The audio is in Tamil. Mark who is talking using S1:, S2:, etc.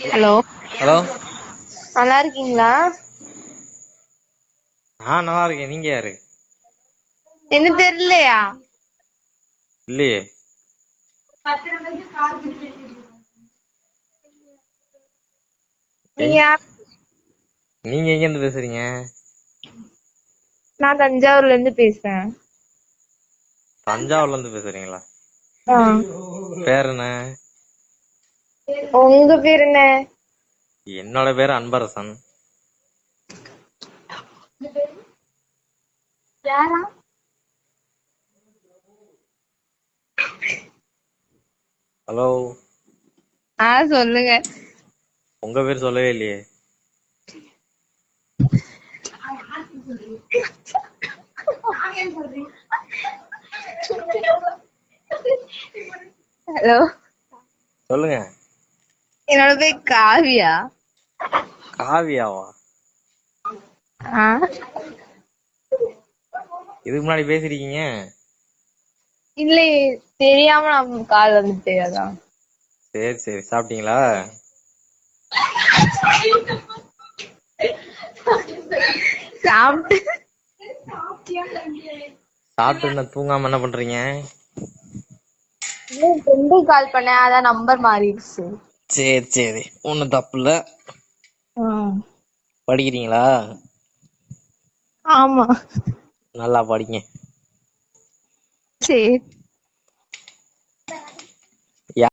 S1: Hello,
S2: hello.
S1: நல்லா இருக்கீங்களா?
S2: நான் நல்லா இருக்கேன். நீங்க யாரு?
S1: என்ன தெரியலையா?
S2: இல்லையே.
S1: நீங்க யார்?
S2: நீங்க எங்க இருந்து பேசுறீங்க?
S1: நான் தஞ்சாவூர்ல இருந்து பேசுறேன்.
S2: தஞ்சாவூர்ல இருந்து பேசுறீங்களா?
S1: ஆ.
S2: பேர் என்ன?
S1: உங்க பேர் என்ன?
S2: என்னோட பேர் அன்பரசன்.
S1: யாரா?
S2: ஹலோ.
S1: சொல்லுங்க.
S2: உங்க பேர் சொல்லவே இல்லையே.
S1: ஹலோ,
S2: சொல்லுங்க.
S1: என்னோட பேர் காவியா.
S2: காவியாவா?
S1: ஆ,
S2: இதுக்கு முன்னாடி பேசிருக்கீங்க?
S1: இல்லையே, தெரியாம நான் கால் வந்துட்டு அதான்.
S2: சரி சரி, சாப்பிட்டீங்களா?
S1: சாப்பிட்டு
S2: சாப்பிட்டு என்ன தூங்காம என்ன பண்றீங்க?
S1: ஃப்ரெண்டு கால் பண்ணேன், அதான் நம்பர் மாறிடுச்சு.
S2: சரி சரி, ஒன்னும் தப்பு இல்ல.
S1: ஆ.
S2: படிக்கிறீங்களா?
S1: ஆமா.
S2: நல்லா படிங்க.
S1: சரி.